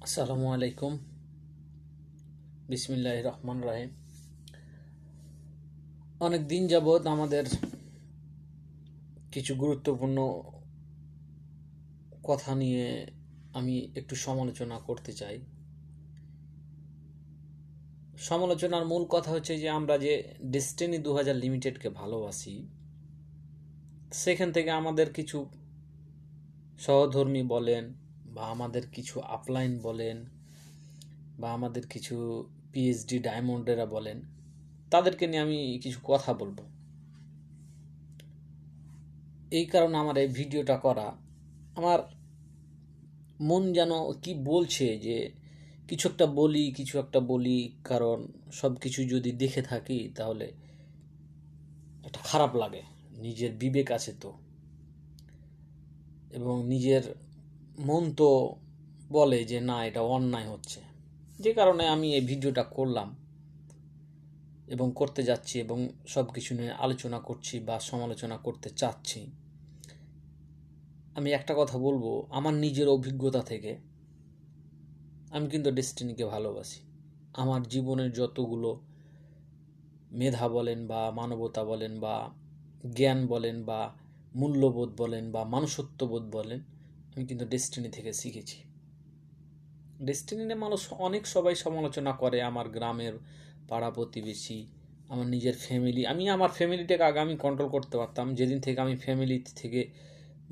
আসসালামু আলাইকুম। বিসমিল্লাহির রহমানির রহিম। অনেক দিন যাবৎ আমাদের কিছু গুরুত্বপূর্ণ কথা নিয়ে আমি একটু সমালোচনা করতে চাই। সমালোচনার মূল কথা হচ্ছে যে আমরা যে ডেস্টিনি 2000 লিমিটেডকে ভালোবাসি, সেখান থেকে আমাদের কিছু সহধর্মী বলেন বা আমাদের কিছু আপলাইন বলেন বা আমাদের কিছু পিএইচডি ডায়মন্ডেরা বলেন, তাদেরকে নিয়ে আমি কিছু কথা বলবো। এই কারণে আমার এই ভিডিওটা করা। আমার মন যেন কি বলছে যে কিছু একটা বলি, কারণ সব কিছু যদি দেখে থাকি তাহলে একটা খারাপ লাগে। নিজের বিবেক আছে তো, এবং নিজের মন তো বলে যে না, এটা অন্যায় হচ্ছে। যে কারণে আমি এই ভিডিওটা করলাম এবং করতে যাচ্ছি এবং সব কিছু নিয়ে আলোচনা করছি বা সমালোচনা করতে চাচ্ছি। আমি একটা কথা বলবো, আমার নিজের অভিজ্ঞতা থেকে আমি কিন্তু ডেস্টিনিকে ভালোবাসি। আমার জীবনের যতগুলো মেধা বলেন বা মানবতা বলেন বা জ্ঞান বলেন বা মূল্যবোধ বলেন বা মানুষত্ববোধ বলেন, আমি কিন্তু ডেস্টিনি থেকে শিখেছি। ডেস্টিনি নিয়ে মানুষ অনেক সবাই সমালোচনা করে, আমার গ্রামের পাড়া প্রতিবেশী, আমার নিজের ফ্যামিলি। আমি আমার ফ্যামিলিটাকে আগে আমি কন্ট্রোল করতে পারতাম। যেদিন থেকে আমি ফ্যামিলি থেকে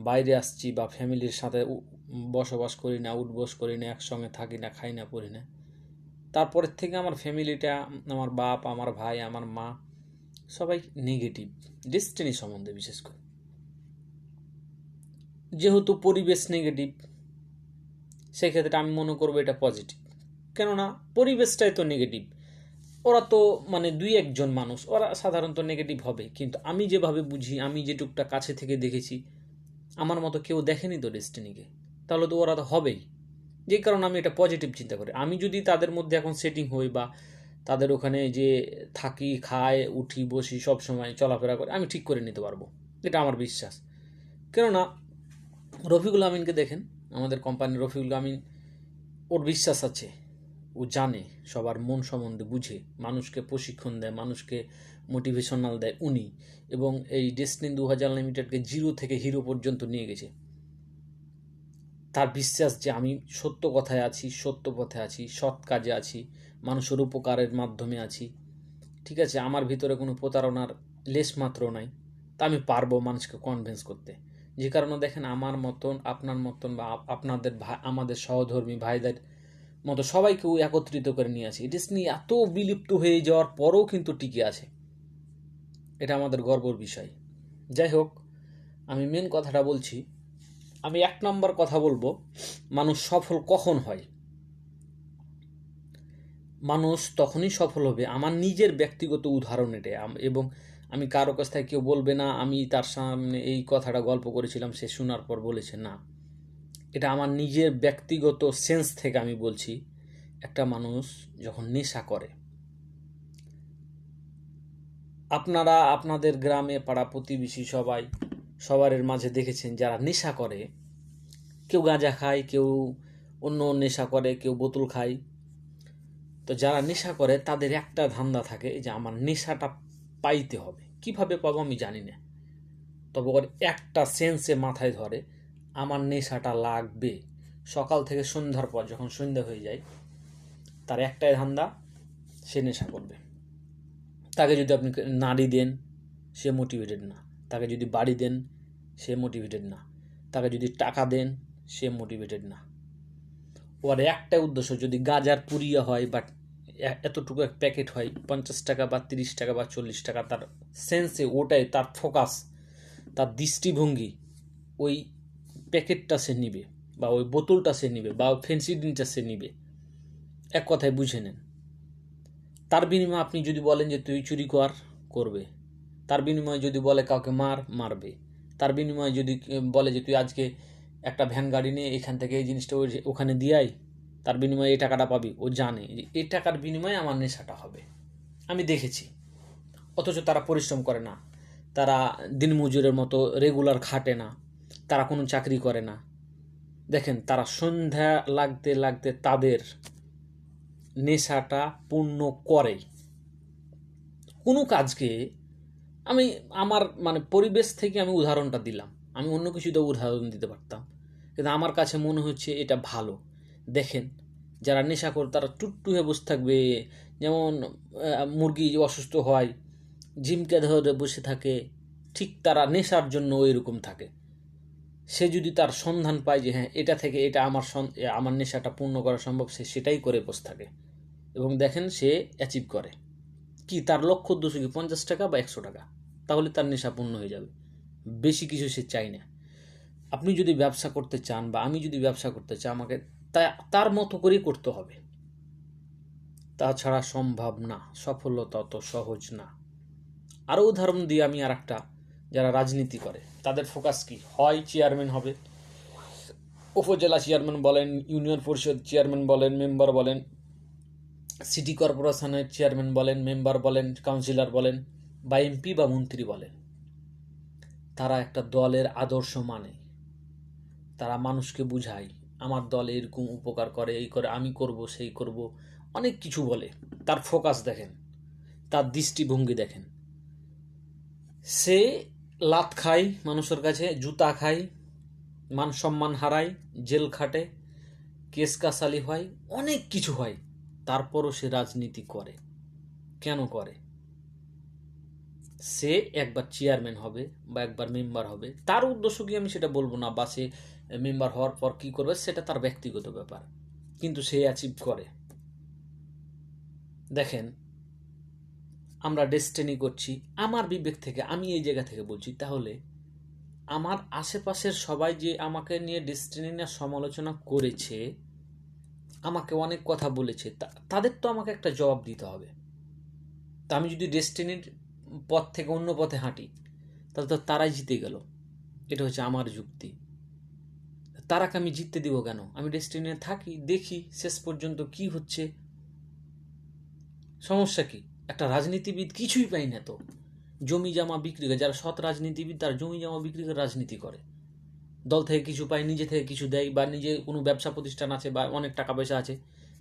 বাইরে আসছি বা ফ্যামিলির সাথে বসবাস করি না, উঠবস করি না, একসঙ্গে থাকি না, খাই না, পড়ি না, তারপরের থেকে আমার ফ্যামিলিটা, আমার বাপ, আমার ভাই, আমার মা, সবাই নেগেটিভ ডেস্টিনি সম্বন্ধে। বিশেষ করে যেহেতু পরিবেশ নেগেটিভ, সেক্ষেত্রে আমি মনে করবো এটা পজিটিভ। কেননা পরিবেশটাই তো নেগেটিভ। ওরা তো মানে দুই একজন মানুষ, ওরা সাধারণত নেগেটিভ হবে, কিন্তু আমি যেভাবে বুঝি, আমি যেটুকটা কাছে থেকে দেখেছি, আমার মতো কেউ দেখেনি তো ডেস্টিনিকে, তাহলে তো ওরা তো হবেই। যে কারণে আমি এটা পজিটিভ চিন্তা করি। আমি যদি তাদের মধ্যে এখন সেটিং হই বা তাদের ওখানে যে থাকি, খাই, উঠি, বসি, সব সময় চলাফেরা করে, আমি ঠিক করে নিতে পারবো, এটা আমার বিশ্বাস। কেননা রফিকুল আমিনকে দেখেন, আমাদের কোম্পানির রফিকুল আমিন, ওর বিশ্বাস আছে, ও জানে, সবার মন সম্বন্ধে বুঝে, মানুষকে প্রশিক্ষণ দেয়, মানুষকে মোটিভেশনাল দেয় উনি। এবং এই ডেস্টিনি 2000 লিমিটেডকে জিরো থেকে হিরো পর্যন্ত নিয়ে গেছে। তার বিশ্বাস যে আমি সত্য কথায় আছি, সত্য পথে আছি, সৎ কাজে আছি, মানুষের উপকারের মাধ্যমে আছি। ঠিক আছে, আমার ভিতরে কোনো প্রতারণার লেশমাত্র নাই। তা আমি পারবো মানুষকে কনভিন্স করতে। যে কারণে দেখেন, আমার মতন, আপনার মতন বা আপনাদের ভাই, আমাদের সহধর্মী ভাইদের মতো সবাইকে একত্রিত করে নিয়ে আসি। ডেস্টিনি এত বিলুপ্ত হয়ে যাওয়ার পরেও কিন্তু টিকে আছে। এটা আমাদের গর্বের বিষয়। যাই হোক, আমি মেন কথাটা বলছি। আমি এক নম্বর কথা বলবো, মানুষ সফল কখন হয়। মানুষ তখনই সফল হবে, আমার নিজের ব্যক্তিগত উদাহরণ এটা। এবং আমি কারো কাছ থেকে কেউ বলবে না আমি তার সামনে এই কথাটা গল্প করেছিলাম, সে শোনার পর বলেছে, না, এটা আমার নিজের ব্যক্তিগত সেন্স থেকে আমি বলছি। একটা মানুষ যখন নেশা করে, আপনারা আপনাদের গ্রামে পাড়া প্রতিবেশী সবাই সবার মাঝে দেখেছেন, যারা নেশা করে, কেউ গাঁজা খায়, কেউ অন্য নেশা করে, কেউ বোতল খায়। তো যারা নেশা করে তাদের একটা ধান্দা থাকে যে আমার নেশাটা পাইতে হবে। কিভাবে পাবো আমি জানি না, তবে ওর একটা সেন্সে মাথায় ধরে আমার নেশাটা লাগবে। সকাল থেকে সন্ধ্যার পর, যখন সন্ধ্যা হয়ে যায়, তার একটাই ধান্দা, সে নেশা করবে। তাকে যদি আপনি নাড়ি দেন, সে মোটিভেটেড না। তাকে যদি বাড়ি দেন, সে মোটিভেটেড না। তাকে যদি টাকা দেন, সে মোটিভেটেড না। ওর একটাই উদ্দেশ্য, যদি গাজার পুরিয়া হয় বা এতটুকু এক প্যাকেট হয়, 50 টাকা বা 30 টাকা বা 40 টাকা, তার সেন্সে ওটাই তার ফোকাস, তার দৃষ্টিভঙ্গি, ওই প্যাকেটটা সে নিবে বা ওই বোতলটা সে নিবে বা ফেন্সি ড্রিঙ্কটা সে নিবে। এক কথায় বুঝে নেন। তার বিনিময়ে আপনি যদি বলেন যে তুই চুরি কর, করবে। তার বিনিময়ে যদি বলে কাউকে মার, মারবে। তার বিনিময়ে যদি বলে যে তুই আজকে একটা ভ্যান গাড়ি নিয়ে এখান থেকে এই জিনিসটা ওখানে দিয়ে আয়, তার বিনিময়ে এই টাকাটা পাবি, ও জানে যে এই টাকার বিনিময়ে আমার নেশাটা হবে। আমি দেখেছি। অথচ তারা পরিশ্রম করে না, তারা দিনমজুরের মতো রেগুলার খাটে না, তারা কোনো চাকরি করে না। দেখেন তারা সন্ধ্যা লাগতে লাগতে তাদের নেশাটা পূর্ণ করে। কোনো কাজকে আমি আমার মানে পরিবেশ থেকে আমি উদাহরণটা দিলাম, আমি অন্য কিছুতে উদাহরণ দিতে পারতাম, কিন্তু আমার কাছে মনে হচ্ছে এটা ভালো। দেখেন যারা নেশা করে তারা টুট্টু হয়ে বসে থাকবে, যেমন মুরগি অসুস্থ হয় জিমকে ধরে বসে থাকে, ঠিক তারা নেশার জন্য ওই রকম থাকে। সে যদি তার সন্ধান পায় যে হ্যাঁ এটা থেকে এটা আমার নেশাটা পূর্ণ করা সম্ভব, সে সেটাই করে বসে থাকে এবং দেখেন সে অ্যাচিভ করে। কি তার লক্ষ্য উদ্দেশ্য কি 50 টাকা বা 100 টাকা, তাহলে তার নেশা পূর্ণ হয়ে যাবে, বেশি কিছু সে চাই না। আপনি যদি ব্যবসা করতে চান বা আমি যদি ব্যবসা করতে চাই, আমাকে তার মতো করেই করতে হবে, তাছাড়া সম্ভব না, সফলতা অত সহজ না। আরও উদাহরণ দিয়ে আমি আর একটা, যারা রাজনীতি করে তাদের ফোকাস কি হয়, চেয়ারম্যান হবে, উপজেলা চেয়ারম্যান বলেন, ইউনিয়ন পরিষদ চেয়ারম্যান বলেন, মেম্বার বলেন, সিটি কর্পোরেশনের চেয়ারম্যান বলেন, মেম্বার বলেন, কাউন্সিলর বলেন, বা এমপি বা মন্ত্রী বলেন, তারা একটা দলের আদর্শ মানে, তারা মানুষকে বুঝায় আমার দল এরকম উপকার করে, এই করে, আমি করব, সেই করব, অনেক কিছু বলে। তার ফোকাস দেখেন, তার দৃষ্টিভঙ্গি দেখেন। সে লাত খায় মানুষের কাছে, জুতা খায়, মান সম্মান হারায়, জেল খাটে, কেস কাসালি হয়, অনেক কিছু হয়, তারপরও সে রাজনীতি করে। কেন করে? সে একবার চেয়ারম্যান হবে বা একবার মেম্বার হবে, তার উদ্দেশ্য কি আমি সেটা বলবো না, বা সে মেম্বার হওয়ার পর কি করবে সেটা তার ব্যক্তিগত ব্যাপার, কিন্তু সে অ্যাচিভ করে। দেখেন আমরা ডেস্টিনি করছি আমার বিবেক থেকে, আমি এই জায়গা থেকে বলছি, তাহলে আমার আশেপাশের সবাই যে আমাকে নিয়ে ডেস্টিনি নিয়ে সমালোচনা করেছে, আমাকে অনেক কথা বলেছে, তাদের তো আমাকে একটা জবাব দিতে হবে। তা আমি যদি ডেস্টিনির পথ থেকে অন্য পথে হাঁটি, তাহলে তো তারাই জিতে গেল, এটা হচ্ছে আমার যুক্তি। তারাকে আমি জিততে দিব কেন? আমি ডেস্টিনিতে থাকি, দেখি শেষ পর্যন্ত কি হচ্ছে। সমস্যা কি? একটা রাজনীতিবিদ কিছুই পাই না তো, জমি জমা বিক্রি করে, যারা সৎ রাজনীতিবিদ তারা জমি জমা বিক্রি করে রাজনীতি করে, দল থেকে কিছু পায়, নিজে থেকে কিছু দেয়, বা নিজে কোনো ব্যবসা প্রতিষ্ঠান আছে বা অনেক টাকা পয়সা আছে,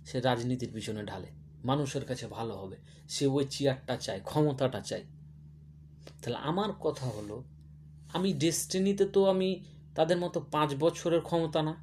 সে রাজনীতির পিছনে ঢালে, মানুষের কাছে ভালো হবে, সে ওই চেয়ারটা চায়, ক্ষমতাটা চায়। তাহলে আমার কথা হলো, আমি ডেস্টিনিতে তো আমি তাদের মতো 5 বছরের ক্ষমতা না,